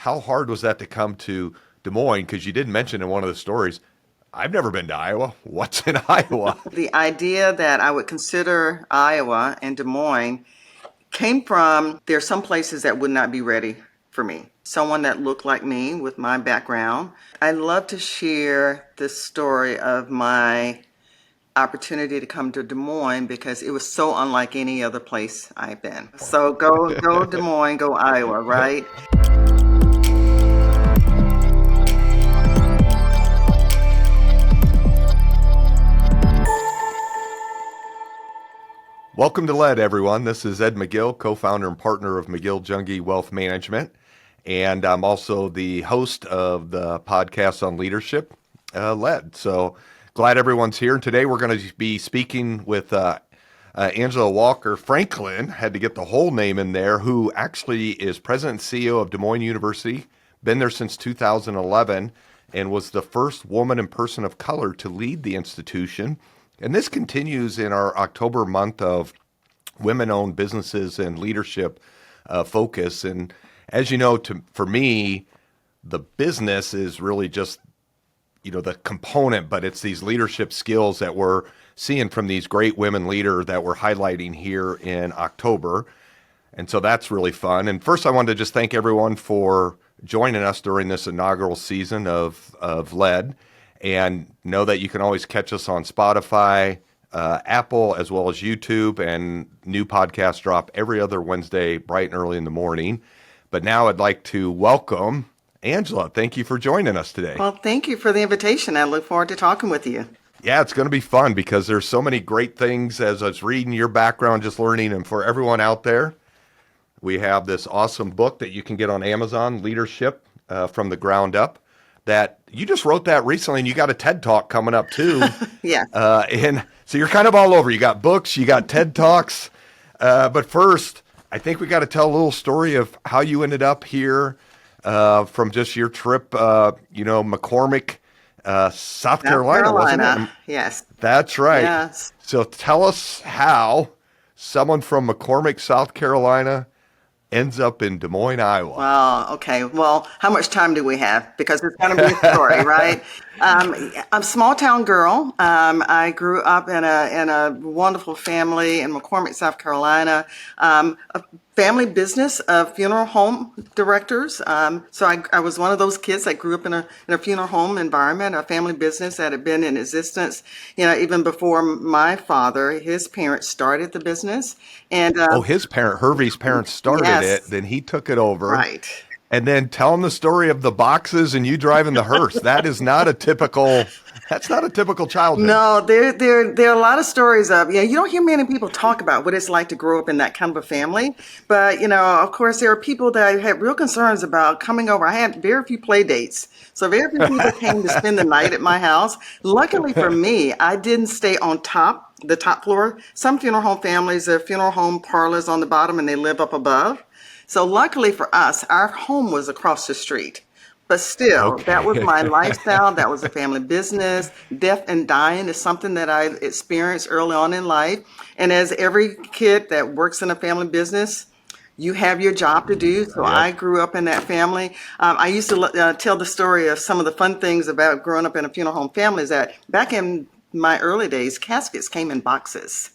how hard was that to come to Des Moines? Because you did mention in one of the stories, I've never been to Iowa. What's in Iowa? The idea that I would consider Iowa and Des Moines came from there are some places that would not be ready for me. Someone that looked like me with my background. I love to share the story of my opportunity to come to Des Moines because it was so unlike any other place I've been. So go Des Moines, go Iowa, right? Welcome to LED, everyone. This is Ed McGill, co-founder and partner of McGill Jungie Wealth Management. And I'm also the host of the podcast on leadership, LED. So glad everyone's here. And today we're going to be speaking with Angela Walker Franklin, had to get the whole name in there, who actually is president and CEO of Des Moines University, been there since 2011, and was the first woman and person of color to lead the institution. And this continues in our October month of women-owned businesses and leadership focus. And as you know, for me, the business is really just, the component, but it's these leadership skills that we're seeing from these great women leaders that we're highlighting here in October. And so that's really fun. And first, I wanted to just thank everyone for joining us during this inaugural season of LED. And know that you can always catch us on Spotify, Apple, as well as YouTube, and new podcasts drop every other Wednesday, bright and early in the morning. But now I'd like to welcome Angela. Thank you for joining us today. Well, thank you for the invitation. I look forward to talking with you. Yeah, it's going to be fun because there's so many great things as I was reading your background, just learning. And for everyone out there, we have this awesome book that you can get on Amazon, Leadership from the Ground Up. That you just wrote that recently, and you got a TED Talk coming up too. Yeah. And so you're kind of all over. You got books, you got TED Talks. But first, I think we got to tell a little story of how you ended up here from just your trip, McCormick, South Carolina, wasn't it? Yes. That's right. Yes. So tell us how someone from McCormick, South Carolina, ends up in Des Moines, Iowa. Well, okay. Well, how much time do we have? Because it's going to be a story, right? I'm a small town girl. I grew up in a wonderful family in McCormick, South Carolina. A family business of funeral home directors. So I was one of those kids that grew up in a funeral home environment, a family business that had been in existence, even before my father. His parents started the business. And Hervey's parents started it, then he took it over. Right. And then tell them the story of the boxes and you driving the hearse. That's not a typical childhood. No, there are a lot of stories of, you don't hear many people talk about what it's like to grow up in that kind of a family. But, of course, there are people that had real concerns about coming over. I had very few play dates. So very few people came to spend the night at my house. Luckily for me, I didn't stay on the top floor. Some funeral home families, their funeral home parlors on the bottom and they live up above. So luckily for us, our home was across the street. But still, That was my lifestyle. That was a family business. Death and dying is something that I experienced early on in life. And as every kid that works in a family business, you have your job to do. So I grew up in that family. I used to tell the story of some of the fun things about growing up in a funeral home family is that back in my early days, caskets came in boxes.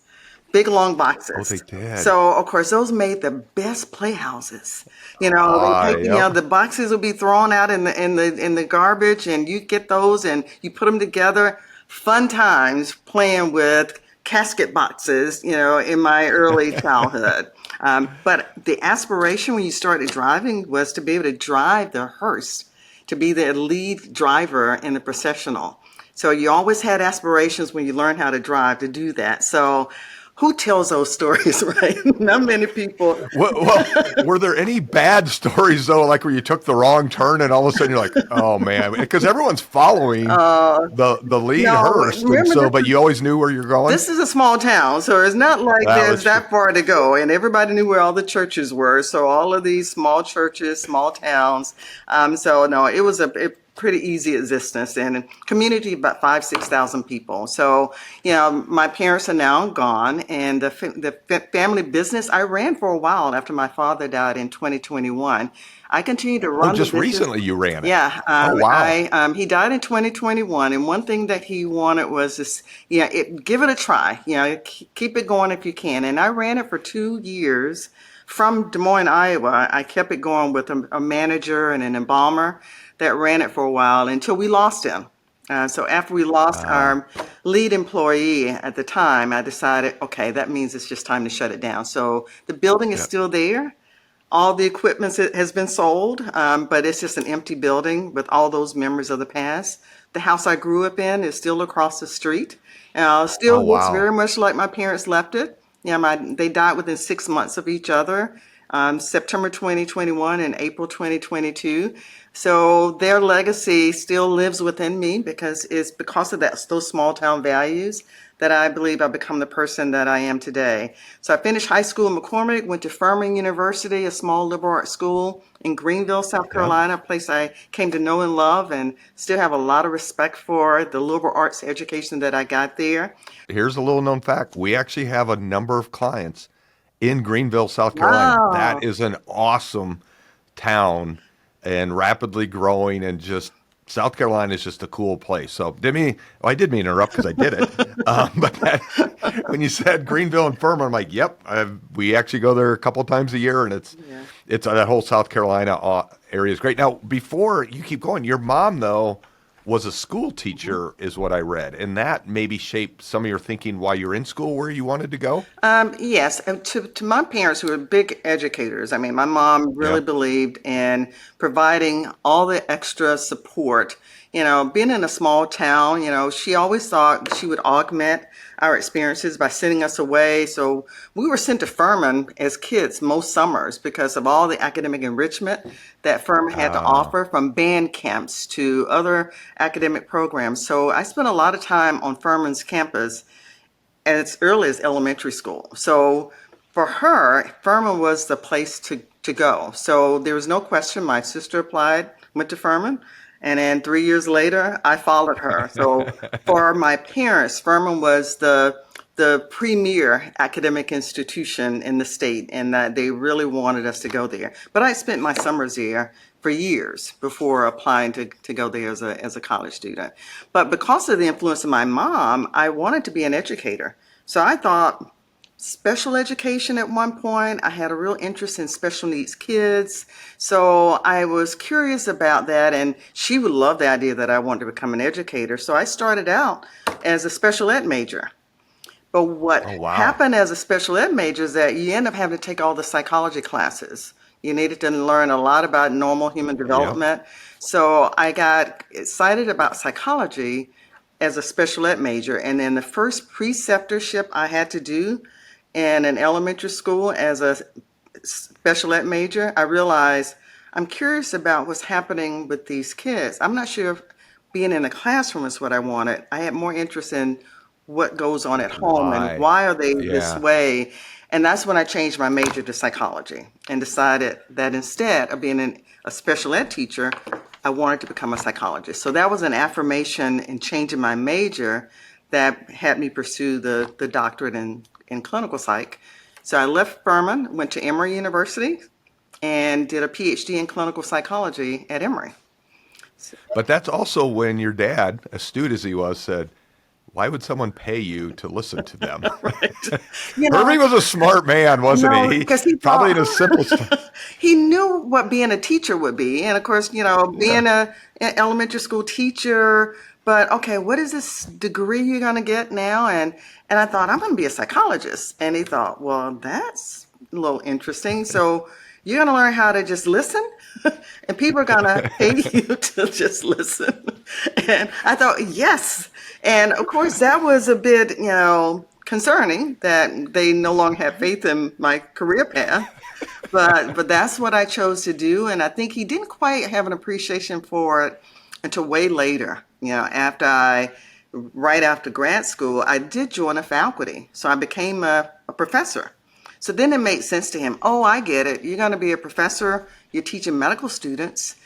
Big long boxes. Oh, they did. So of course those made the best playhouses. The boxes would be thrown out in the garbage, and you get those and you put them together. Fun times playing with casket boxes. In my early childhood. But the aspiration when you started driving was to be able to drive the hearse, to be the lead driver in the processional. So you always had aspirations when you learned how to drive to do that. So who tells those stories, right? Not many people. Well, were there any bad stories, though, like where you took the wrong turn and all of a sudden you're like, oh, man, because everyone's following the lead hearse. But you always knew where you're going? This is a small town, so it's not like there's that far to go. And everybody knew where all the churches were. So all of these small churches, small towns. It was pretty easy existence, and a community about 6,000 people. So, my parents are now gone, and the family business I ran for a while after my father died in 2021. I continued to Oh, run the just business. recently you ran it. Yeah, Oh, wow. he died in 2021, and one thing that he wanted was this, give it a try, keep it going if you can. And I ran it for 2 years from Des Moines, Iowa. I kept it going with a manager and an embalmer that ran it for a while until we lost him. So after we lost Uh, our lead employee at the time, I decided, okay, that means it's just time to shut it down. So the building is yeah. still there. All the equipment has been sold, but it's just an empty building with all those memories of the past. The house I grew up in is still across the street. Oh, Still looks wow. very much like my parents left it. They died within 6 months of each other, September 2021 and April 2022. So their legacy still lives within me because it's because of those small town values that I believe I've become the person that I am today. So I finished high school in McCormick, went to Furman University, a small liberal arts school in Greenville, South Yeah. Carolina, a place I came to know and love, and still have a lot of respect for the liberal arts education that I got there. Here's a little known fact. We actually have a number of clients in Greenville, South Carolina. That Wow. is an awesome town and rapidly growing, and just South Carolina is just a cool place. So I did mean to interrupt because I did it. But when you said Greenville and Furman, I'm like, yep, we actually go there a couple of times a year, and Yeah. it's that whole South Carolina area is great. Now, before you keep going, your mom though was a school teacher, is what I read, and that maybe shaped some of your thinking while you're in school where you wanted to go. Yes, and to my parents who were big educators, I mean, my mom Yeah. really believed in providing all the extra support. Being in a small town, she always thought she would augment our experiences by sending us away. So we were sent to Furman as kids most summers because of all the academic enrichment that Furman had to Uh, offer, from band camps to other academic programs. So I spent a lot of time on Furman's campus as early as elementary school. So for her, Furman was the place to go. So there was no question. My sister applied, went to Furman, and then 3 years later, I followed her. So for my parents, Furman was the premier academic institution in the state, and that they really wanted us to go there. But I spent my summers there for years before applying to go there as a college student. But because of the influence of my mom, I wanted to be an educator. So I thought special education at one point. I had a real interest in special needs kids. So I was curious about that, and she would love the idea that I wanted to become an educator. So I started out as a special ed major. But what oh, wow. happened as a special ed major is that you end up having to take all the psychology classes. You needed to learn a lot about normal human Yep. development. So I got excited about psychology as a special ed major. And then the first preceptorship I had to do in an elementary school as a special ed major, I realized I'm curious about what's happening with these kids. I'm not sure if being in a classroom is what I wanted. I had more interest in what goes on at home and Why? why are they this Yeah. way. And that's when I changed my major to psychology and decided that instead of being a special ed teacher, I wanted to become a psychologist. So that was an affirmation in changing my major that had me pursue the doctorate in clinical psych. So I left Furman, went to Emory University, and did a PhD in clinical psychology at Emory. But that's also when your dad, astute as he was, said, why would someone pay you to listen to them? Right. You Herbie know, was a smart man, wasn't no, he? because he Probably thought in his simplest. he knew what being a teacher would be. And of course, Yeah. being an elementary school teacher, but okay, what is this degree you're going to get now? And I thought, I'm going to be a psychologist. And he thought, well, that's a little interesting. So you're going to learn how to just listen, and people are going to pay you to just listen. And I thought, yes. And of course, that was a bit, concerning that they no longer had faith in my career path. But that's what I chose to do, and I think he didn't quite have an appreciation for it until way later. Right after grad school, I did join a faculty, so I became a professor. So then it made sense to him. Oh, I get it. You're going to be a professor. You're teaching medical students.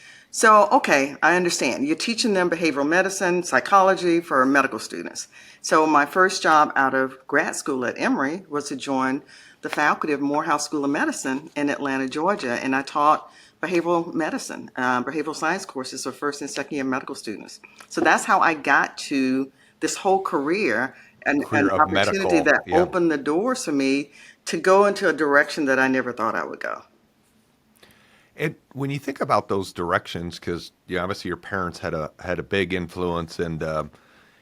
So, okay, I understand. You're teaching them behavioral medicine, psychology for medical students. So, my first job out of grad school at Emory was to join the faculty of Morehouse School of Medicine in Atlanta, Georgia, and I taught behavioral medicine, behavioral science courses for first and second year medical students. So, that's how I got to this whole career and Career an of opportunity medical. that Yeah. opened the doors for me to go into a direction that I never thought I would go. And when you think about those directions, because obviously your parents had a big influence, and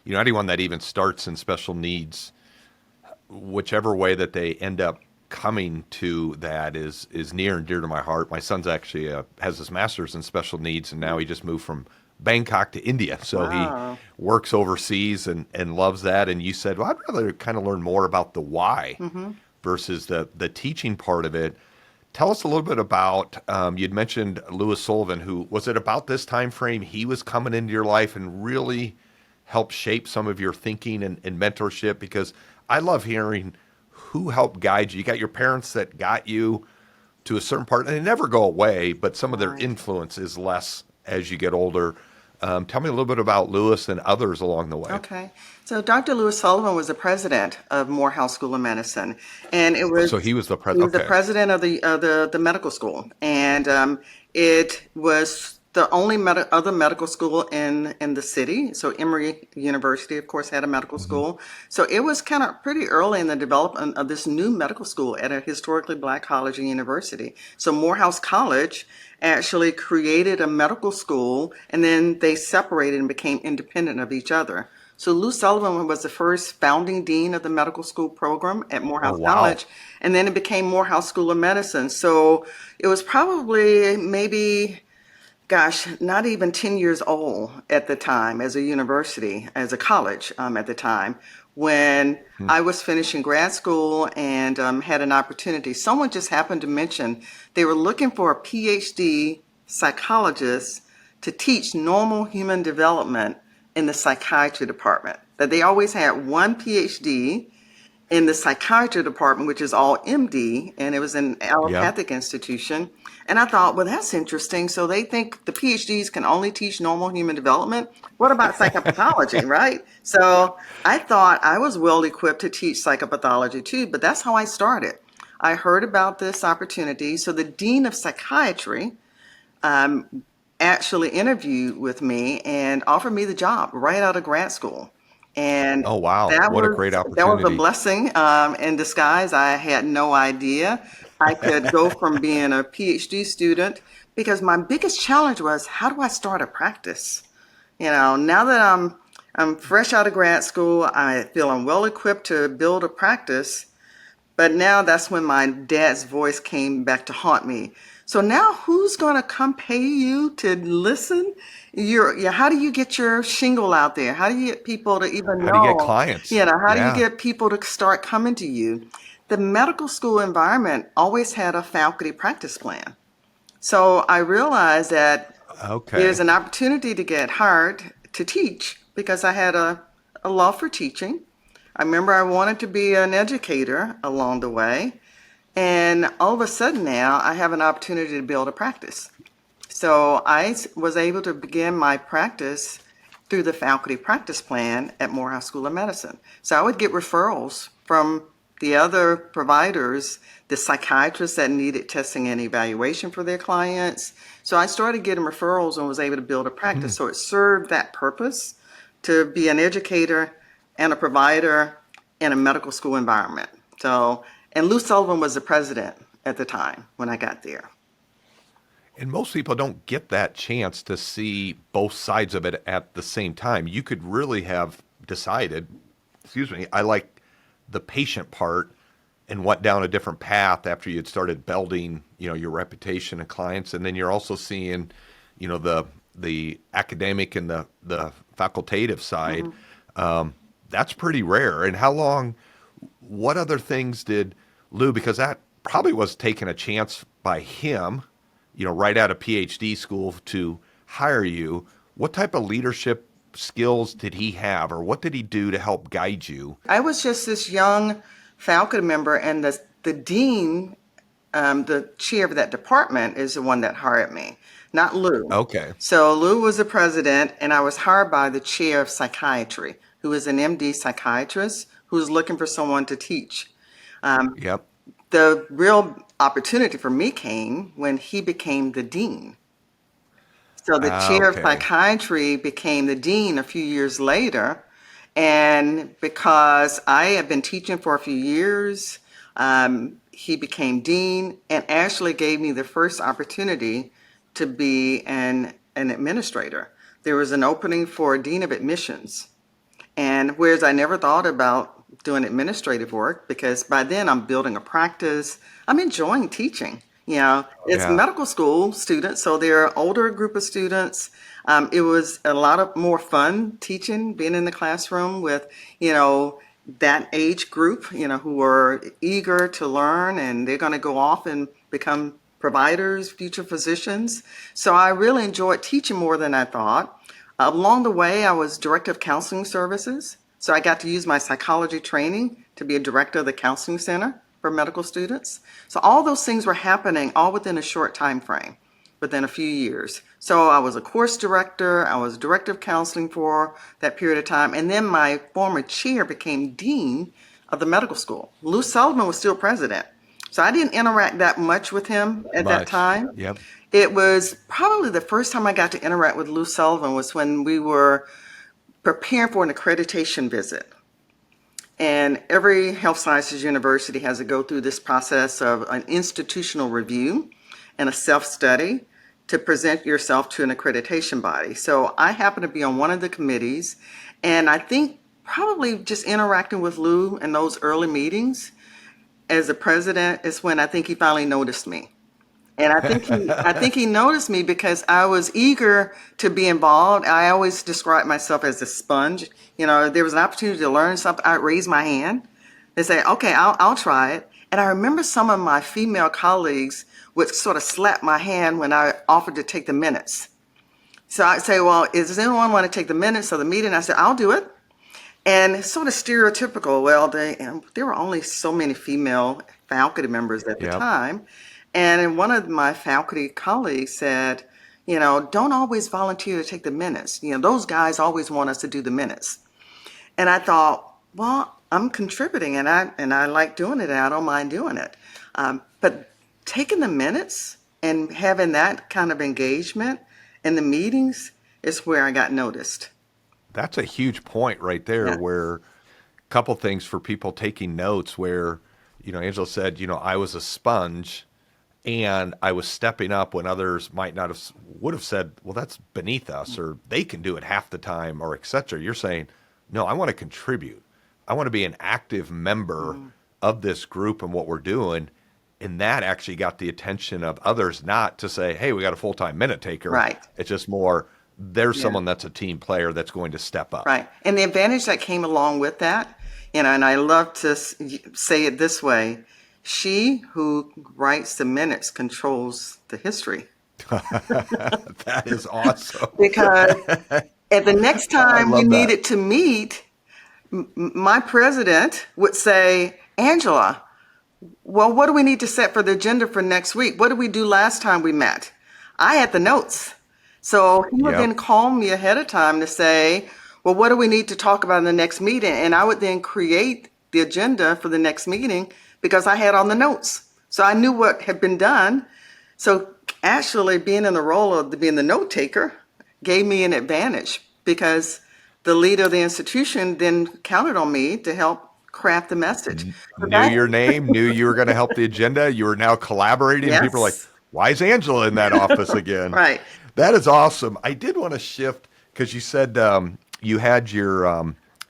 anyone that even starts in special needs, whichever way that they end up coming to that is near and dear to my heart. My son's actually has his master's in special needs, and now he just moved from Bangkok to India, so he Wow. works overseas and loves that. And you said, well, I'd rather kind of learn more about the why Mm-hmm. versus the teaching part of it. Tell us a little bit about, you'd mentioned Lewis Sullivan, who was it about this time frame he was coming into your life and really helped shape some of your thinking and mentorship? Because I love hearing who helped guide you. You got your parents that got you to a certain part, and they never go away, but some of their Right. influence is less as you get older. Tell me a little bit about Lewis and others along the way. Okay. So Dr. Lewis Sullivan was the president of Morehouse School of Medicine, and Oh, so he was the he president. was the Okay. president of the medical school, and it was the only other medical school in the city. So Emory University, of course, had a medical Hmm. school. So it was kind of pretty early in the development of this new medical school at a historically black college and university. So Morehouse College actually created a medical school, and then they separated and became independent of each other. So Lou Sullivan was the first founding dean of the medical school program at Oh, Morehouse wow. College, and then it became Morehouse School of Medicine. So it was probably maybe, gosh, not even 10 years old at the time as a university, as a college at the time, when Hmm. I was finishing grad school and had an opportunity. Someone just happened to mention they were looking for a PhD psychologist to teach normal human development in the psychiatry department. That they always had one PhD in the psychiatry department, which is all MD, and it was an Yeah. allopathic institution. And I thought, well, that's interesting. So they think the PhDs can only teach normal human development. What about psychopathology, right? So I thought I was well equipped to teach psychopathology too, but that's how I started. I heard about this opportunity. So the dean of psychiatry actually interviewed with me and offered me the job right out of grad school. And Oh, wow. that What a was great that was a opportunity. blessing in disguise. I had no idea I could go from being a PhD student because my biggest challenge was how do I start a practice? Now that I'm fresh out of grad school, I feel I'm well equipped to build a practice, but now that's when my dad's voice came back to haunt me. So now who's going to come pay you to listen? How do you get your shingle out there? How do you get people to even How do you get know? clients? How do you Yeah. get people to start coming to you? The medical school environment always had a faculty practice plan. So I realized that there's Okay. an opportunity to get hired to teach because I had a love for teaching. I remember I wanted to be an educator along the way. And all of a sudden now I have an opportunity to build a practice. So I was able to begin my practice through the faculty practice plan at Morehouse School of Medicine. So I would get referrals from the other providers, the psychiatrists that needed testing and evaluation for their clients. So I started getting referrals and was able to build a Hmm. practice. So it served that purpose to be an educator and a provider in a medical school environment. So, and Lou Sullivan was the president at the time when I got there. And most people don't get that chance to see both sides of it at the same time. You could really have decided, excuse me, I like the patient part and went down a different path after you'd started building, your reputation and clients. And then you're also seeing, the academic and the facultative side. Mhm. That's pretty rare. And what other things did Lou, because that probably was taking a chance by him, right out of PhD school to hire you. What type of leadership skills did he have, or what did he do to help guide you? I was just this young faculty member, and the dean, the chair of that department, is the one that hired me. not Lou. Okay. So Lou was the president, and I was hired by the chair of psychiatry, who is an MD psychiatrist who's looking for someone to teach. Yep. The real opportunity for me came when he became the dean. So the chair of Okay. psychiatry became the dean a few years later. And because I had been teaching for a few years, he became dean and actually gave me the first opportunity to be an administrator. There was an opening for a dean of admissions. And whereas I never thought about doing administrative work because by then I'm building a practice, I'm enjoying teaching. You know, it's Yeah. medical school students, so they're an older group of students. It was a lot of more fun teaching, being in the classroom with, you know, that age group, you know, who are eager to learn and they're going to go off and become providers, future physicians. So I really enjoyed teaching more than I thought. Along the way, I was director of counseling services. So I got to use my psychology training to be a director of the counseling center for medical students. So all those things were happening all within a short time frame, within a few years. So I was a course director, I was director of counseling for that period of time, and then my former chair became dean of the medical school. Lou Sullivan was still president. So I didn't interact that much with him at that Much. time. Yep. It was probably the first time I got to interact with Lou Sullivan was when we were preparing for an accreditation visit. And every health sciences university has to go through this process of an institutional review and a self-study to present yourself to an accreditation body. So I happen to be on one of the committees, and I think probably just interacting with Lou in those early meetings as the president is when I think he finally noticed me. And I think he noticed me because I was eager to be involved. I always describe myself as a sponge. You know, there was an opportunity to learn something, I'd raise my hand and say, okay, I'll try it. And I remember some of my female colleagues would sort of slap my hand when I offered to take the minutes. So I'd say, well, does anyone want to take the minutes of the meeting? I said, I'll do it. And it's sort of stereotypical. Well, there were only so many female faculty members at the Yep. time. And one of my faculty colleagues said, you know, don't always volunteer to take the minutes. You know, those guys always want us to do the minutes. And I thought, well, I'm contributing and I like doing it and I don't mind doing it. But taking the minutes and having that kind of engagement in the meetings is where I got noticed. That's a huge point right there Yeah. where a couple things for people taking notes where, Angela said, I was a sponge and I was stepping up when others might not have would have said, well, that's beneath us or they can do it half the time or et cetera. You're saying, no, I want to contribute. I want to be an active member of this group and what we're doing. And that actually got the attention of others, not to say, hey, we got a full-time minute taker. Right. It's just more, there's Yeah. someone that's a team player that's going to step up. Right. And the advantage that came along with that, you know, and I love to say it this way, she who writes the minutes controls the history. That is awesome. Because at the next I time we love that. needed to meet, my president would say, Angela, well, what do we need to set for the agenda for next week? What did we do last time we met? I had the notes. So he would then Yep. call me ahead of time to say, well, what do we need to talk about in the next meeting? And I would then create the agenda for the next meeting because I had on the notes. So I knew what had been done. So actually being in the role of being the note taker gave me an advantage because the leader of the institution then counted on me to help craft the message. But Knew that, your name, knew you were going to help the agenda. You were now collaborating. And people are like, yes, why is Angela in that office again? right. That is awesome. I did want to shift because you said you had your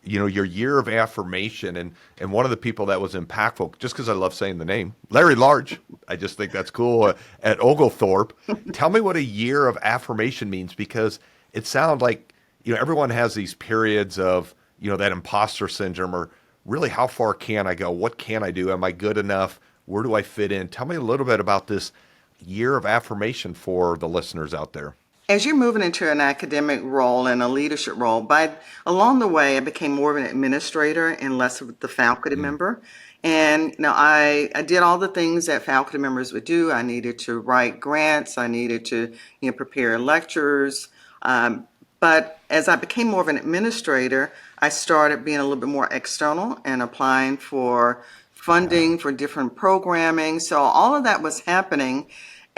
year of affirmation, and one of the people that was impactful, just because I love saying the name, Larry Large. I just think that's cool at Oglethorpe. Tell me what a year of affirmation means because it sounds like everyone has these periods of that imposter syndrome or really how far can I go? What can I do? Am I good enough? Where do I fit in? Tell me a little bit about this year of affirmation for the listeners out there. As you're moving into an academic role and a leadership role, by along the way, I became more of an administrator and less of the faculty Mm. member. And I did all the things that faculty members would do. I needed to write grants. I needed to, prepare lectures. But as I became more of an administrator, I started being a little bit more external and applying for funding for different programming. So all of that was happening.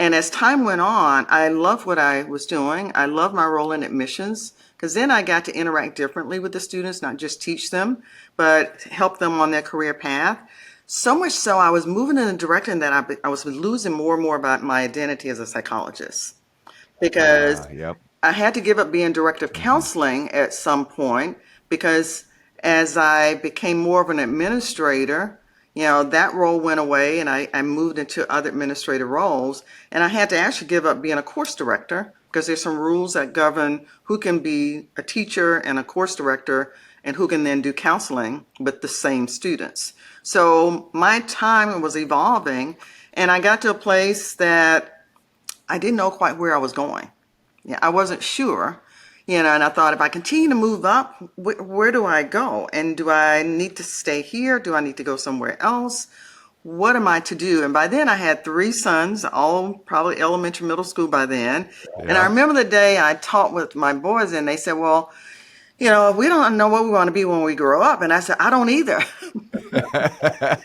And as time went on, I loved what I was doing. I loved my role in admissions because then I got to interact differently with the students, not just teach them, but help them on their career path. So much so, I was moving in a direction that I was losing more and more about my identity as a psychologist because Yep. I had to give up being director of Hmm. counseling at some point because as I became more of an administrator, that role went away and I moved into other administrative roles. And I had to actually give up being a course director because there's some rules that govern who can be a teacher and a course director and who can then do counseling with the same students. So my time was evolving and I got to a place that I didn't know quite where I was going. Yeah, I wasn't sure, and I thought if I continue to move up, where do I go? And do I need to stay here? Do I need to go somewhere else? What am I to do? And by then I had three sons, all probably elementary, middle school by then. And I Yeah. remember the day I talked with my boys and they said, well, we don't know what we want to be when we grow up. And I said, I don't either.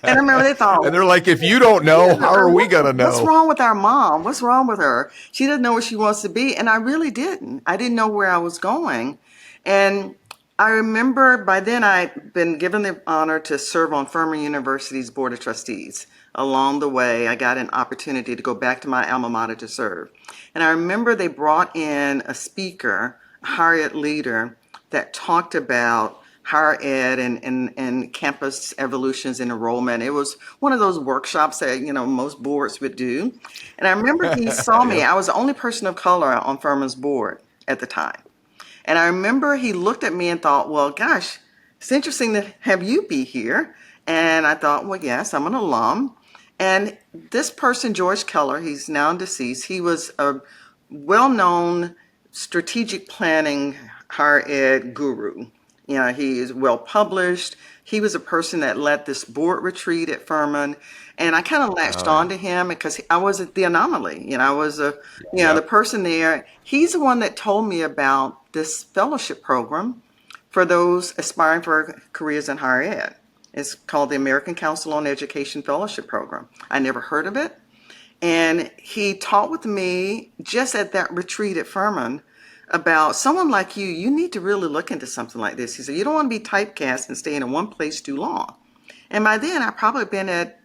And I remember they And thought, they're like, if you don't know, how are we going to what's know? wrong with our mom? What's wrong with her? She doesn't know what she wants to be. And I really didn't. I didn't know where I was going. And I remember by then I'd been given the honor to serve on Furman University's Board of Trustees. Along the way, I got an opportunity to go back to my alma mater to serve. And I remember they brought in a speaker, a higher ed leader, that talked about higher ed and campus evolutions and enrollment. It was one of those workshops that, most boards would do. And I remember he saw me. Yep. I was the only person of color on Furman's board at the time. And I remember he looked at me and thought, well, gosh, it's interesting to have you be here. And I thought, well, yes, I'm an alum. And this person, George Keller, he's now deceased, he was a well known strategic planning higher ed guru. He is well published. He was a person that led this board retreat at Furman. And I kind of latched Oh, yeah. on to him because I was the anomaly. I was the Yep. person there. He's the one that told me about this fellowship program for those aspiring for careers in higher ed. It's called the American Council on Education Fellowship Program. I never heard of it. And he taught with me just at that retreat at Furman about someone like you need to really look into something like this. He said, you don't want to be typecast and staying in one place too long. And by then, I'd probably been at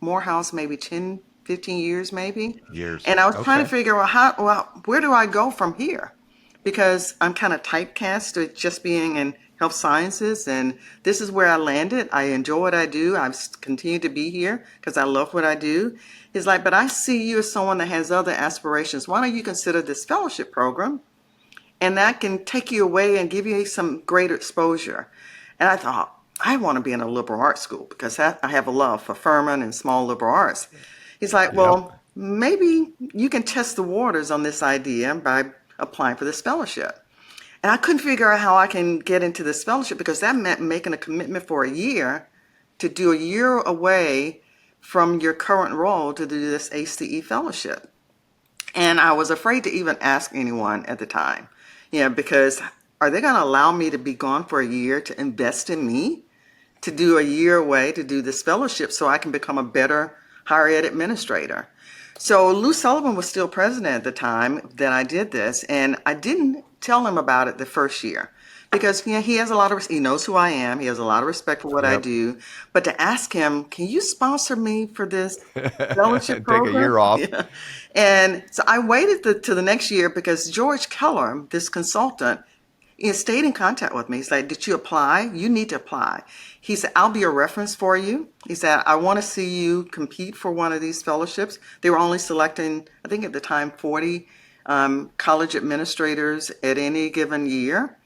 Morehouse maybe 10, 15 years maybe. Years. And I was trying to Okay. figure out where do I go from here? Because I'm kind of typecast to just being in health sciences, and this is where I landed. I enjoy what I do. I've continued to be here because I love what I do. He's like, but I see you as someone that has other aspirations. Why don't you consider this fellowship program? And that can take you away and give you some greater exposure. And I thought, I want to be in a liberal arts school because I have a love for Furman and small liberal arts. He's like, Yep. well, maybe you can test the waters on this idea by applying for this fellowship. And I couldn't figure out how I can get into this fellowship because that meant making a commitment for a year to do a year away from your current role to do this ACE fellowship. And I was afraid to even ask anyone at the time, because are they going to allow me to be gone for a year to invest in me, to do a year away to do this fellowship so I can become a better higher ed administrator? So Lou Sullivan was still president at the time that I did this, and I didn't tell him about it the first year because he has a lot of he knows who I am. He has a lot of respect for what I Yep. do. But to ask him, can you sponsor me for this fellowship Take a program? year off. Yeah. And so I waited to the next year because George Keller, this consultant, he stayed in contact with me. He's like, did you apply? You need to apply. He said, I'll be a reference for you. He said, I want to see you compete for one of these fellowships. They were only selecting, I think at the time, 40 college administrators at any given year.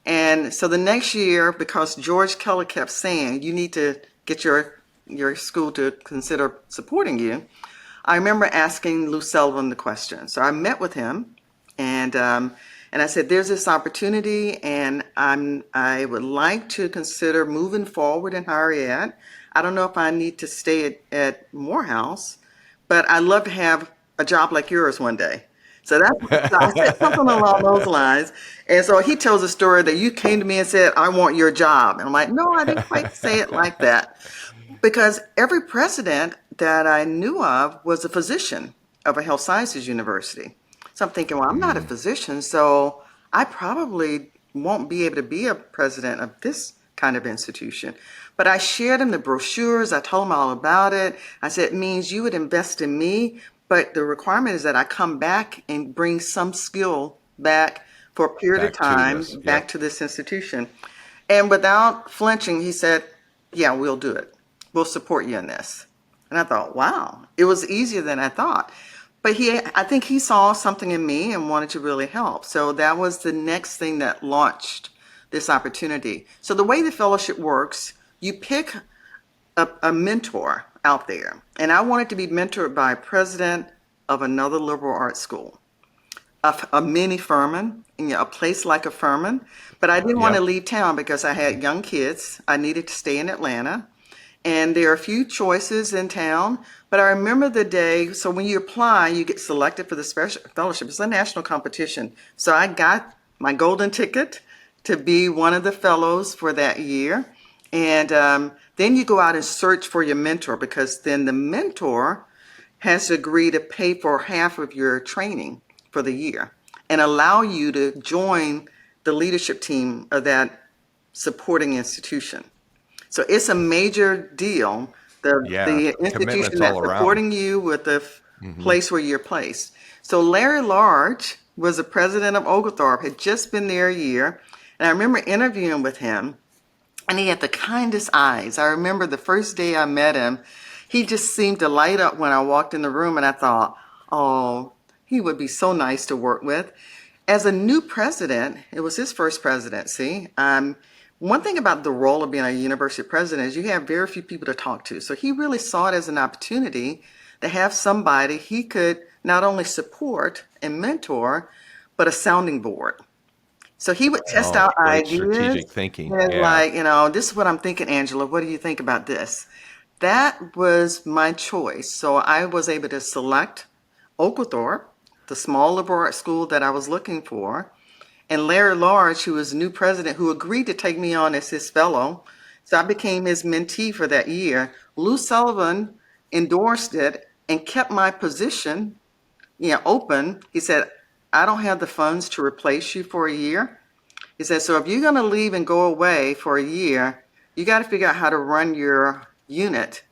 And so the next year, because George Keller kept saying, you need to get your school to consider supporting you, I remember asking Lou Sullivan the question. So I met with him And I said, there's this opportunity, and I would like to consider moving forward in higher ed. I don't know if I need to stay at Morehouse, but I'd love to have a job like yours one day. So I said something along those lines. And so he tells a story that you came to me and said, I want your job. And I'm like, no, I didn't quite say it like that. Because every president that I knew of was a physician of a health sciences university. So I'm thinking, well, I'm not a Mm, physician, so I probably won't be able to be a president of this kind of institution. But I shared him the brochures. I told him all about it. I said, it means you would invest in me, but the requirement is that I come back and bring some skill back for a period of back to time this. back Yep. to this institution. And without flinching, he said, yeah, we'll do it. We'll support you in this. And I thought, wow, it was easier than I thought. But I think he saw something in me and wanted to really help. So that was the next thing that launched this opportunity. So the way the fellowship works, you pick a mentor out there. And I wanted to be mentored by a president of another liberal arts school, a mini Furman, a place like a Furman. But I didn't want to Yep. leave town because I had young kids. I needed to stay in Atlanta. And there are a few choices in town, but I remember the day. So when you apply, you get selected for the special fellowship. It's a national competition. So I got my golden ticket to be one of the fellows for that year. And then you go out and search for your mentor, because then the mentor has to agree to pay for half of your training for the year and allow you to join the leadership team of that supporting institution. So it's a major deal. Yeah. The institution Commitments all that's around. supporting you with the Hmm. place where you're placed. So Larry Large was the president of Oglethorpe, had just been there a year. And I remember interviewing with him, and he had the kindest eyes. I remember the first day I met him, he just seemed to light up when I walked in the room, and I thought, oh, he would be so nice to work with. As a new president, it was his first presidency. One thing about the role of being a university president is you have very few people to talk to. So he really saw it as an opportunity to have somebody he could not only support and mentor, but a sounding board. So he would test Oh, out great ideas strategic thinking. and Yeah. like, this is what I'm thinking, Angela. What do you think about this? That was my choice. So I was able to select Oglethorpe, the small liberal arts school that I was looking for, and Larry Large, who was new president, who agreed to take me on as his fellow. So I became his mentee for that year. Lou Sullivan endorsed it and kept my position, open. He said, I don't have the funds to replace you for a year. He said, so if you're going to leave and go away for a year, you got to figure out how to run your unit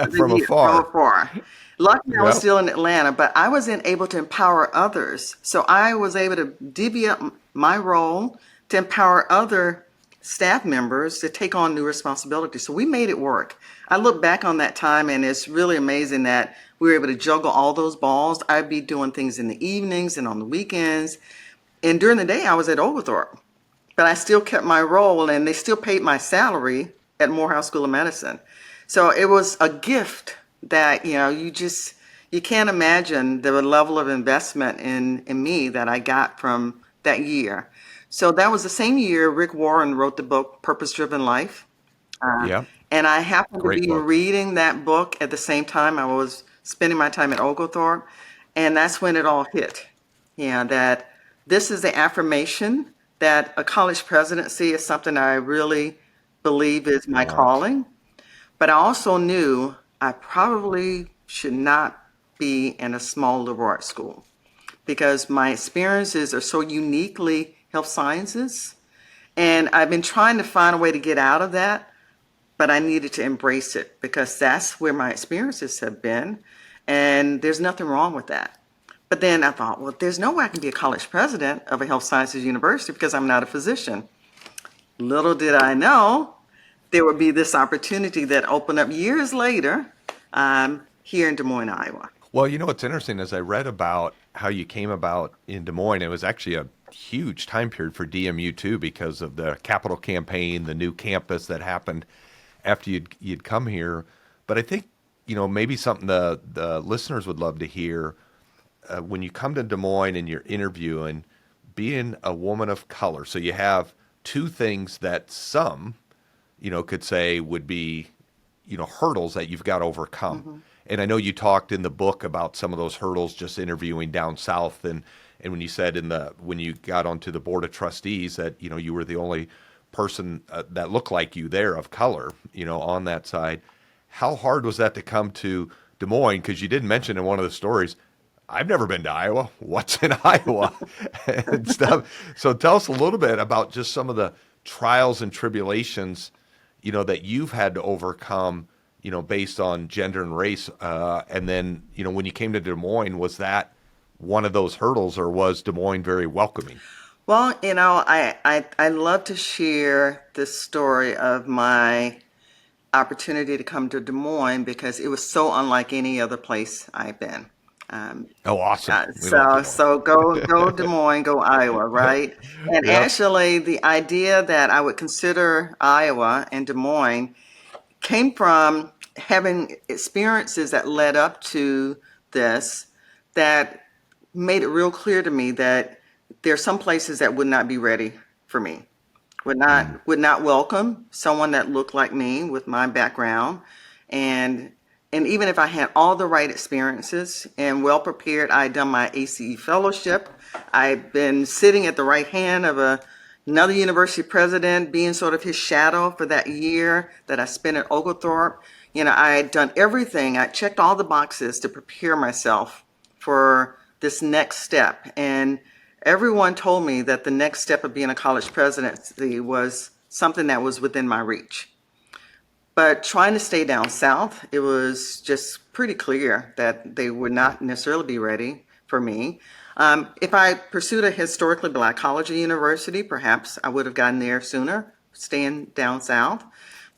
for the From year from afar. afar. Luckily, I was Yep. still in Atlanta, but I wasn't able to empower others. So I was able to divvy up my role to empower other staff members to take on new responsibilities. So we made it work. I look back on that time, and it's really amazing that we were able to juggle all those balls. I'd be doing things in the evenings and on the weekends. And during the day, I was at Oglethorpe, but I still kept my role, and they still paid my salary at Morehouse School of Medicine. So it was a gift that, you can't imagine the level of investment in me that I got from that year. So that was the same year Rick Warren wrote the book Purpose Driven Life. Uh, Yep. and I happened to Great be book. reading that book at the same time I was spending my time at Oglethorpe. And that's when it all hit. Yeah, that this is the affirmation that a college presidency is something I really believe is my Yeah. calling. But I also knew I probably should not be in a small liberal arts school because my experiences are so uniquely health sciences. And I've been trying to find a way to get out of that, but I needed to embrace it because that's where my experiences have been. And there's nothing wrong with that. But then I thought, well, there's no way I can be a college president of a health sciences university because I'm not a physician. Little did I know there would be this opportunity that opened up years later here in Des Moines, Iowa. Well, what's interesting is I read about how you came about in Des Moines. It was actually a huge time period for DMU too because of the capital campaign, the new campus that happened after you'd come here. But I think, maybe something the listeners would love to hear. when you come to Des Moines and you're interviewing, being a woman of color, so you have two things that some, could say would be, hurdles that you've got to overcome. Hmm. And I know you talked in the book about some of those hurdles just interviewing down south, and when you said when you got onto the board of trustees that you were the only person that looked like you there of color, on that side. How hard was that to come to Des Moines? Because you did mention in one of the stories, I've never been to Iowa. What's in Iowa and stuff. So tell us a little bit about just some of the trials and tribulations, that you've had to overcome, based on gender and race. And then, when you came to Des Moines, was that one of those hurdles, or was Des Moines very welcoming? Well, I love to share this story of my opportunity to come to Des Moines because it was so unlike any other place I've been. Um, Oh, awesome. We love Des so Moines. so go Des Moines, go Iowa, right? And Yep. actually, the idea that I would consider Iowa and Des Moines came from having experiences that led up to this that made it real clear to me that there are some places that would not be ready for me, would not welcome someone that looked like me with my background. And and even if I had all the right experiences and well prepared, I had done my ACE fellowship, I'd been sitting at the right hand of another university president, being sort of his shadow for that year that I spent at Oglethorpe. I had done everything. I checked all the boxes to prepare myself for this next step. And everyone told me that the next step of being a college presidency was something that was within my reach. But trying to stay down south, it was just pretty clear that they would not necessarily be ready for me. If I pursued a historically black college or university, perhaps I would have gotten there sooner, staying down south.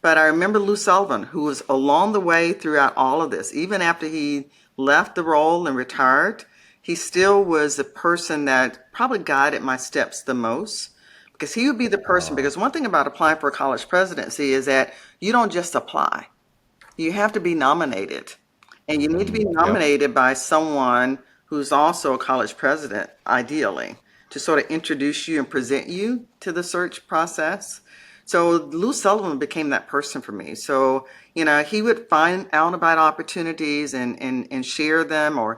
But I remember Lou Sullivan, who was along the way throughout all of this, even after he left the role and retired, he still was the person that probably guided my steps the most because he would be the person. Uh, Because one thing about applying for a college presidency is that you don't just apply, you have to be nominated. And you need to be yep. nominated by someone who's also a college president, ideally, to sort of introduce you and present you to the search process. So Lou Sullivan became that person for me. So, he would find out about opportunities and share them, or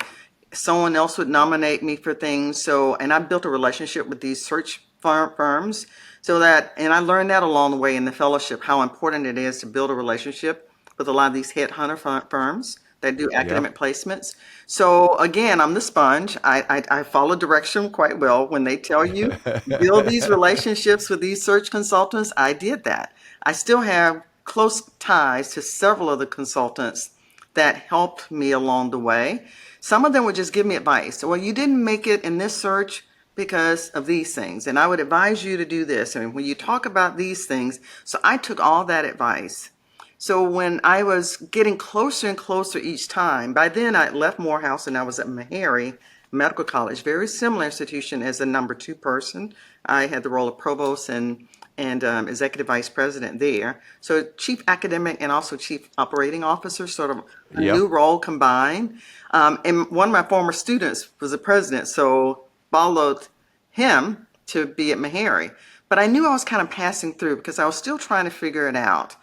someone else would nominate me for things. So, and I built a relationship with these search firms so that, and I learned that along the way in the fellowship, how important it is to build a relationship with a lot of these headhunter firms that do Yep. academic placements. So again, I'm the sponge. I follow direction quite well. When they tell you build these relationships with these search consultants, I did that. I still have close ties to several of the consultants that helped me along the way. Some of them would just give me advice. Well, you didn't make it in this search because of these things, and I would advise you to do this. And when you talk about these things, so I took all that advice. So when I was getting closer and closer each time, by then I left Morehouse and I was at Meharry Medical College, very similar institution as the number two person. I had the role of provost and executive vice president there. So chief academic and also chief operating officer, sort of a Yep. new role combined. And one of my former students was a president, so followed him to be at Meharry. But I knew I was kind of passing through because I was still trying to figure it out.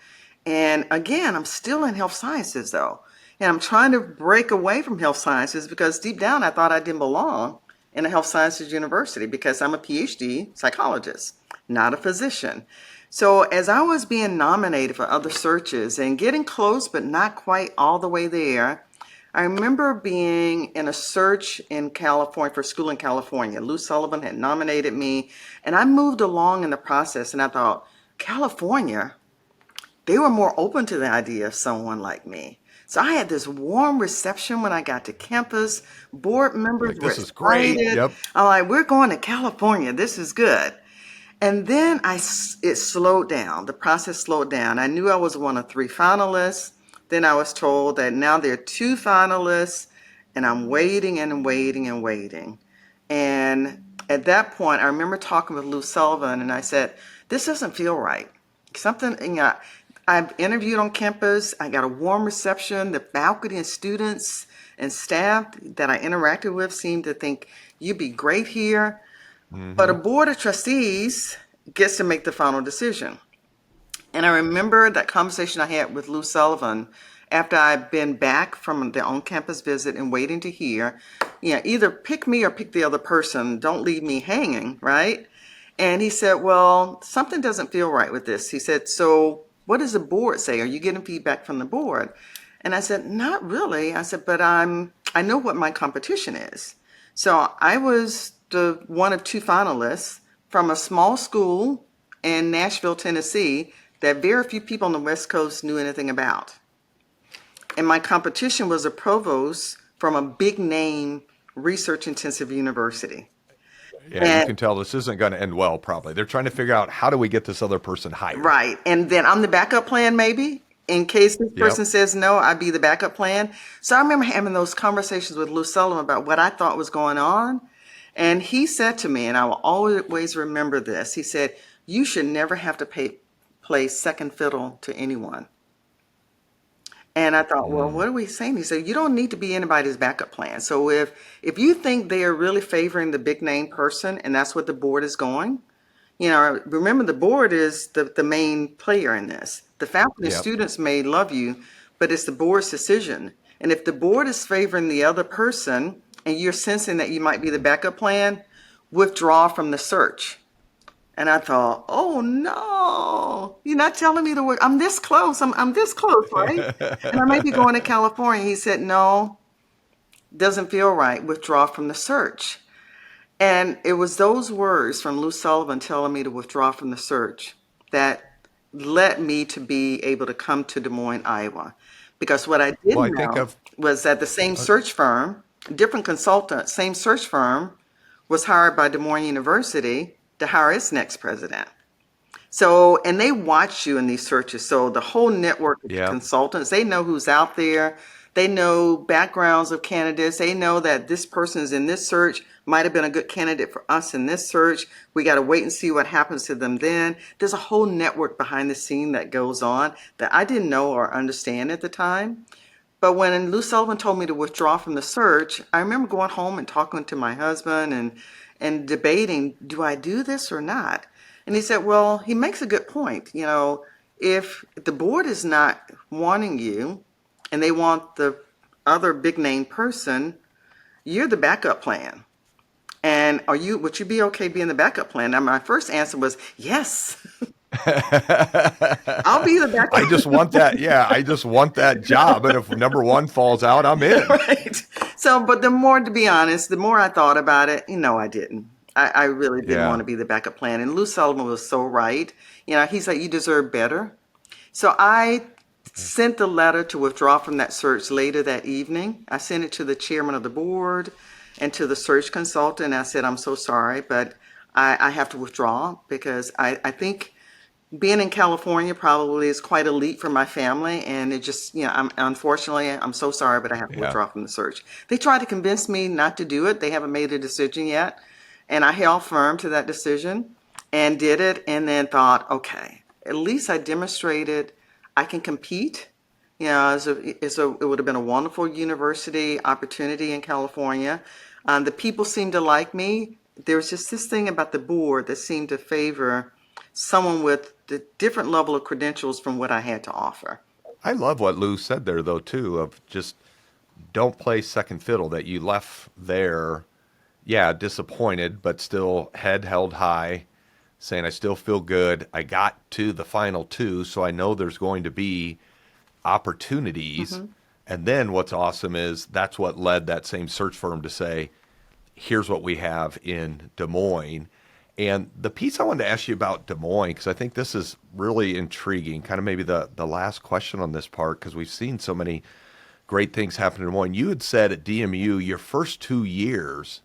And again, I'm still in health sciences though. And I'm trying to break away from health sciences because deep down I thought I didn't belong in a health sciences university because I'm a PhD psychologist, not a physician. So as I was being nominated for other searches and getting close but not quite all the way there, I remember being in a search in California for school in California. Lou Sullivan had nominated me, and I moved along in the process and I thought, California? They were more open to the idea of someone like me. So I had this warm reception when I got to campus. Board members Like, were this is great. excited. Yep. I'm like, we're going to California. This is good. And then it slowed down. The process slowed down. I knew I was one of three finalists. Then I was told that now there are two finalists, and I'm waiting and waiting and waiting. And at that point, I remember talking with Lou Sullivan, and I said, this doesn't feel right. Something, I've interviewed on campus. I got a warm reception, the faculty and students and staff that I interacted with seemed to think you'd be great here. But a Mm-hmm. board of trustees gets to make the final decision. And I remember that conversation I had with Lou Sullivan after I'd been back from the on-campus visit and waiting to hear, either pick me or pick the other person. Don't leave me hanging, right? And he said, well, something doesn't feel right with this. He said, so what does the board say? Are you getting feedback from the board? And I said, not really. I said, but I know what my competition is. So I was the one of two finalists from a small school in Nashville, Tennessee, that very few people on the West Coast knew anything about. And my competition was a provost from a big name research intensive university. Yeah, you And can tell this isn't going to end well, probably. They're trying to figure out how do we get this other person hired? right. And then I'm the backup plan, maybe. In case this person Yep. says no, I'd be the backup plan. So I remember having those conversations with Lou Sullivan about what I thought was going on. And he said to me, and I will always remember this, he said, you should never have to play second fiddle to anyone. And I thought, well, Mm, what are we saying? He said, you don't need to be anybody's backup plan. So if you think they are really favoring the big name person and that's what the board is going, remember the board is the main player in this. The faculty and yep. students may love you, but it's the board's decision. And if the board is favoring the other person and you're sensing that you might be the backup plan, withdraw from the search. And I thought, oh no, you're not telling me to work. I'm this close. I'm this close, right? And I might be going to California. He said, no, doesn't feel right. Withdraw from the search. And it was those words from Lou Sullivan telling me to withdraw from the search that led me to be able to come to Des Moines, Iowa. Because what I Well, I didn't think know of, was that the same uh, search firm, different consultant, same search firm, was hired by Des Moines University to hire its next president. So, and they watch you in these searches. So the whole network of yep. consultants, they know who's out there. They know backgrounds of candidates. They know that this person is in this search, might have been a good candidate for us in this search. We got to wait and see what happens to them then. There's a whole network behind the scene that goes on that I didn't know or understand at the time. But when Lou Sullivan told me to withdraw from the search, I remember going home and talking to my husband and debating, do I do this or not? And he said, well, he makes a good point. If the board is not wanting you and they want the other big name person, you're the backup plan. And would you be okay being the backup plan? And my first answer was, yes, I'll be the I just backup. want that. Yeah, I just want that job. And if number one falls out, I'm in. Right. So, but the more, to be honest, the more I thought about it, I didn't. I really didn't want Yeah. to be the backup plan. And Lou Sullivan was so right. He's like, you deserve better. So I sent the letter to withdraw from that search later that evening. I sent it to the chairman of the board and to the search consultant. I said, I'm so sorry, but I have to withdraw because I think being in California probably is quite a leap for my family, and it just, I'm so sorry, but I have to Yeah. withdraw from the search. They tried to convince me not to do it. They haven't made a decision yet, and I held firm to that decision and did it, and then thought, okay, at least I demonstrated I can compete. It would have been a wonderful university opportunity in California. The people seemed to like me. There was just this thing about the board that seemed to favor someone with the different level of credentials from what I had to offer. I love what Lou said there, though, too, of just don't play second fiddle, that you left there, yeah, disappointed, but still head held high, saying, I still feel good. I got to the final two, so I know there's going to be opportunities. Hmm. And then what's awesome is that's what led that same search firm to say, here's what we have in Des Moines. And the piece I wanted to ask you about Des Moines, because I think this is really intriguing, kind of maybe the last question on this part, because we've seen so many great things happen in Des Moines. You had said at DMU, your first 2 years,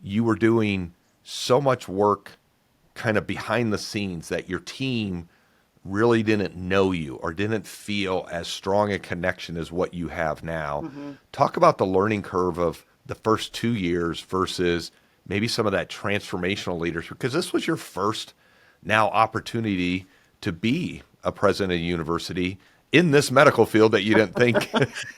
you were doing so much work kind of behind the scenes that your team really didn't know you or didn't feel as strong a connection as what you have now. Hmm. Talk about the learning curve of the first 2 years versus maybe some of that transformational leadership, because this was your first now opportunity to be a president of a university in this medical field that you didn't think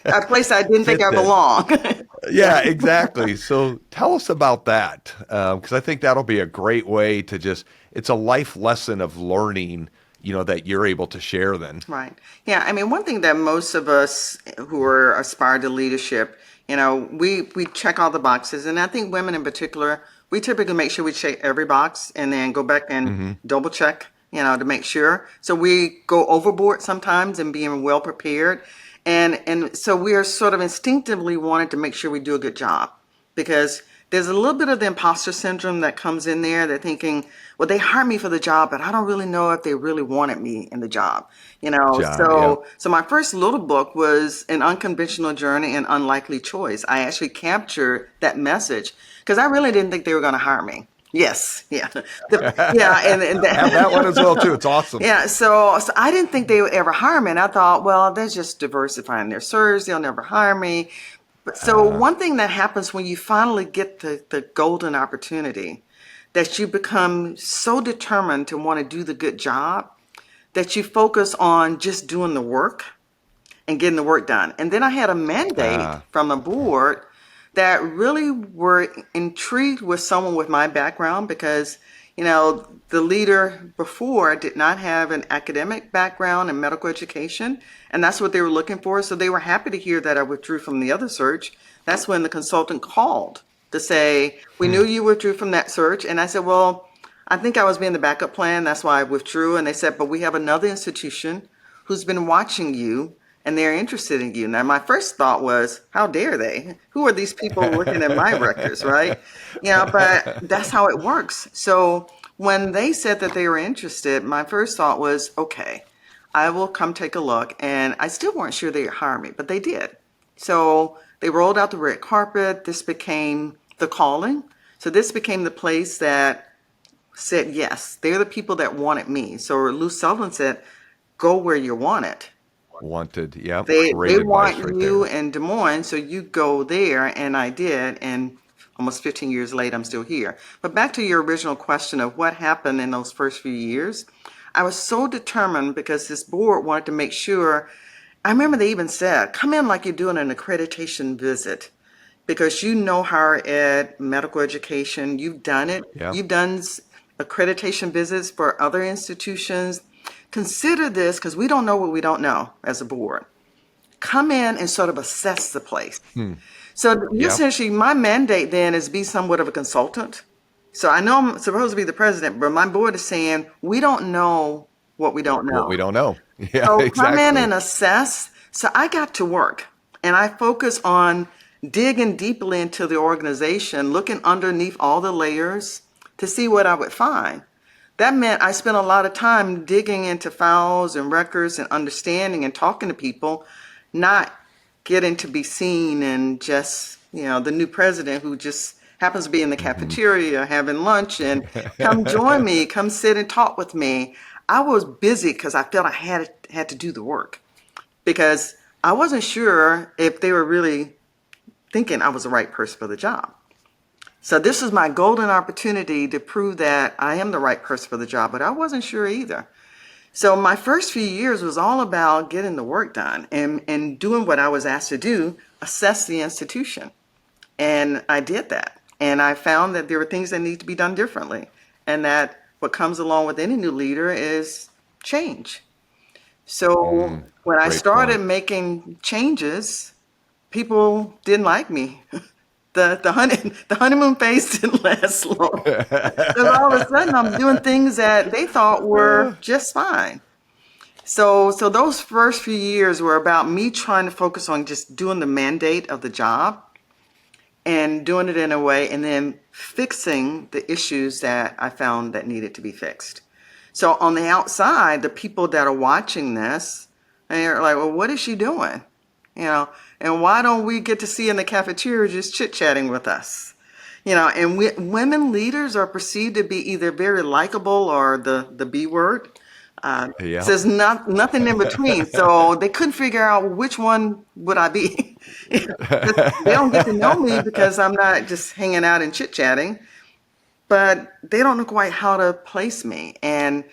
A place I didn't think fit I then. belong. Yeah. Yeah, exactly. So tell us about that, because I think that'll be a great way to it's a life lesson of learning, that you're able to share then. Right. Yeah. I mean, one thing that most of us who are aspire to leadership, we check all the boxes, and I think women in particular, we typically make sure we check every box and then go back and double check, to make sure. So we go overboard sometimes in being well prepared, and so we are sort of instinctively wanting to make sure we do a good job because there's a little bit of the imposter syndrome that comes in there. They're thinking, well, they hired me for the job, but I don't really know if they really wanted me in the job. Job, yep. So my first little book was An Unconventional Journey and Unlikely Choice. I actually captured that message because I really didn't think they were going to hire me. Yes, yeah, yeah, and I have that one as well too. It's awesome. yeah. So I didn't think they would ever hire me, and I thought, well, they're just diversifying their search. They'll never hire me. But so one thing that happens when you finally get the golden opportunity, that you become so determined to want to do the good job that you focus on just doing the work and getting the work done. And then I had a mandate Ah, from a board that really were intrigued with someone with my background because, the leader before did not have an academic background in medical education, and that's what they were looking for. So they were happy to hear that I withdrew from the other search. That's when the consultant called to say, we knew you withdrew from that search. And I said, well, I think I was being the backup plan. That's why I withdrew. And they said, but we have another institution who's been watching you and they're interested in you. Now, my first thought was, how dare they? Who are these people looking at my records, right? But that's how it works. So when they said that they were interested, my first thought was, okay, I will come take a look. And I still weren't sure they'd hire me, but they did. So they rolled out the red carpet. This became the calling. So this became the place that said, yes, they're the people that wanted me. So Lou Sullivan said, go where you're wanted. wanted. Yep. They Great advice want right you there. in Des Moines, so you go there, and I did, and almost 15 years later, I'm still here. But back to your original question of what happened in those first few years, I was so determined because this board wanted to make sure. I remember they even said, come in like you're doing an accreditation visit because you know higher ed, medical education, you've done it. Yep. You've done accreditation visits for other institutions. Consider this because we don't know what we don't know as a board. Come in and sort of assess the place. So Yep. essentially, my mandate then is be somewhat of a consultant. So I know I'm supposed to be the president, but my board is saying we don't know what we don't What we know. don't know. Yeah, So come in exactly. and assess. So I got to work and I focus on digging deeply into the organization, looking underneath all the layers to see what I would find. That meant I spent a lot of time digging into files and records and understanding and talking to people, not getting to be seen and just, the new president who just happens to be in the Hmm. cafeteria having lunch and come join me, come sit and talk with me. I was busy because I felt I had to do the work because I wasn't sure if they were really thinking I was the right person for the job. So this is my golden opportunity to prove that I am the right person for the job, but I wasn't sure either. So my first few years was all about getting the work done and doing what I was asked to do, assess the institution. And I did that. And I found that there were things that need to be done differently. And that what comes along with any new leader is change. So when I Great started point. making changes, people didn't like me. The honeymoon phase didn't last long. Because all of a sudden I'm doing things that they thought were just fine. So those first few years were about me trying to focus on just doing the mandate of the job and doing it in a way and then fixing the issues that I found that needed to be fixed. So on the outside, the people that are watching this, they're like, well, what is she doing? You know, and why don't we get to see in the cafeteria just chit-chatting with us? And women leaders are perceived to be either very likable or the B word. Yep. Says nothing in between. So they couldn't figure out which one would I be. 'Cause they don't get to know me because I'm not just hanging out and chit-chatting, but they don't know quite how to place me. And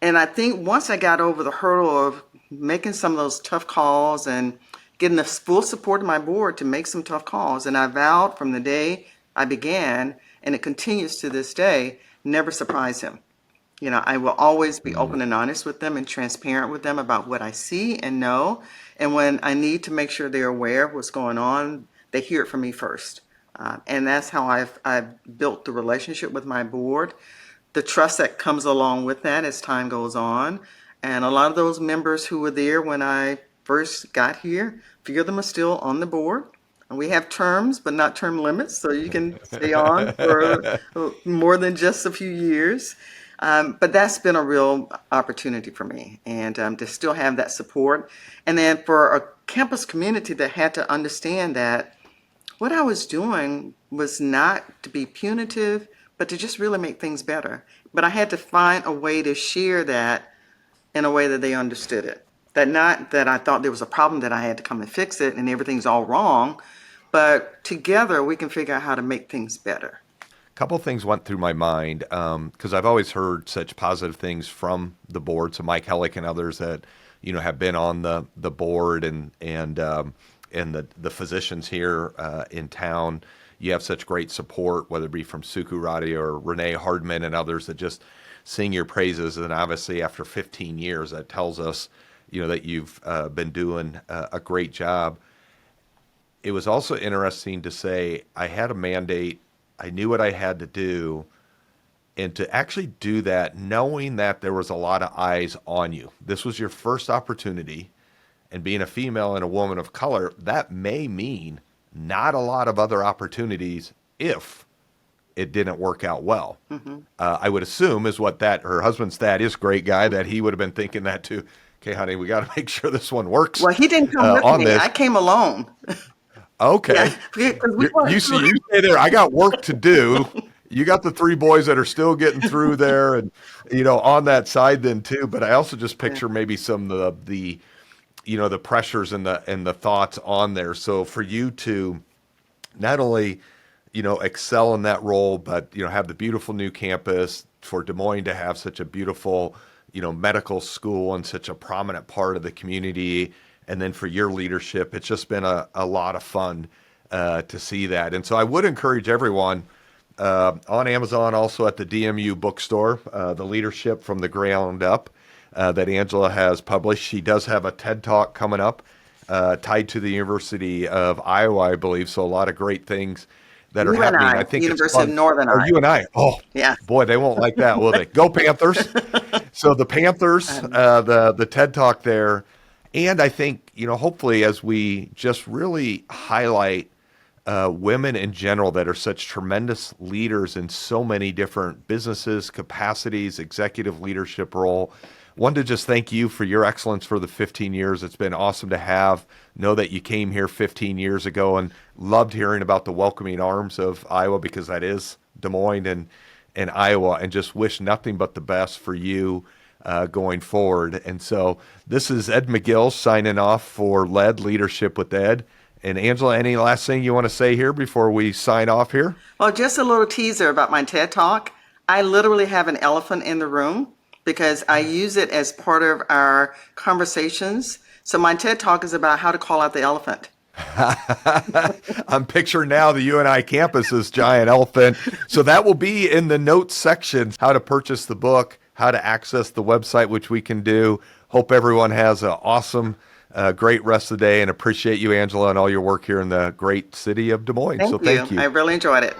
I think once I got over the hurdle of making some of those tough calls and getting the full support of my board to make some tough calls. And I vowed from the day I began, and it continues to this day, never surprise him. I will always be open and honest with them and transparent with them about what I see and know. And when I need to make sure they're aware of what's going on, they hear it from me first. And that's how I've built the relationship with my board, the trust that comes along with that as time goes on. And a lot of those members who were there when I first got here, a few of them are still on the board. And we have terms, but not term limits, so you can stay on for more than just a few years. But that's been a real opportunity for me, and to still have that support. And then for a campus community that had to understand that what I was doing was not to be punitive, but to just really make things better. But I had to find a way to share that in a way that they understood it. That not that I thought there was a problem that I had to come and fix it and everything's all wrong, but together we can figure out how to make things better. Couple things went through my mind because I've always heard such positive things from the board. So Mike Hellick and others that have been on the board and the physicians here in town. You have such great support, whether it be from Suku Radi or Renee Hardman and others that just sing your praises. And obviously, after 15 years, that tells us that you've been doing a great job. It was also interesting to say I had a mandate. I knew what I had to do, and to actually do that, knowing that there was a lot of eyes on you. This was your first opportunity, and being a female and a woman of color, that may mean not a lot of other opportunities if it didn't work out well. Mm-hmm. I would assume is what her husband's Thaddeus, great guy, that he would have been thinking that too. Okay, honey, we got to make sure this one works. Well, he didn't come with me. This. I came alone. Okay. Yeah, you stay there. I got work to do. You got the three boys that are still getting through there and, on that side then too. But I also just picture maybe some of the pressures and the thoughts on there. So for you to not only, excel in that role, but, have the beautiful new campus, for Des Moines to have such a beautiful, medical school and such a prominent part of the community. And then for your leadership, it's just been a lot of fun to see that. And so I would encourage everyone on Amazon, also at the DMU bookstore, the Leadership from the Ground Up that Angela has published. She does have a TED Talk coming up tied to the University of Iowa, I believe. So a lot of great things that are happening. I think University of Northern Iowa. You and I. Oh, yeah. Boy, they won't like that, will they? Go Panthers. So the Panthers, the TED Talk there. And I think, hopefully as we just really highlight women in general that are such tremendous leaders in so many different businesses, capacities, executive leadership role. Wanted to just thank you for your excellence for the 15 years. It's been awesome to know that you came here 15 years ago and loved hearing about the welcoming arms of Iowa, because that is Des Moines and Iowa, and just wish nothing but the best for you going forward. And so this is Ed McGill signing off for LED Leadership with Ed. And Angela, any last thing you want to say here before we sign off here? Well, just a little teaser about my TED Talk. I literally have an elephant in the room because I use it as part of our conversations. So my TED Talk is about how to call out the elephant. I'm picturing now the UNI campus's giant elephant. So that will be in the notes section, how to purchase the book, how to access the website, which we can do. Hope everyone has an awesome, great rest of the day, and appreciate you, Angela, and all your work here in the great city of Des Moines. Thank you. I really enjoyed it.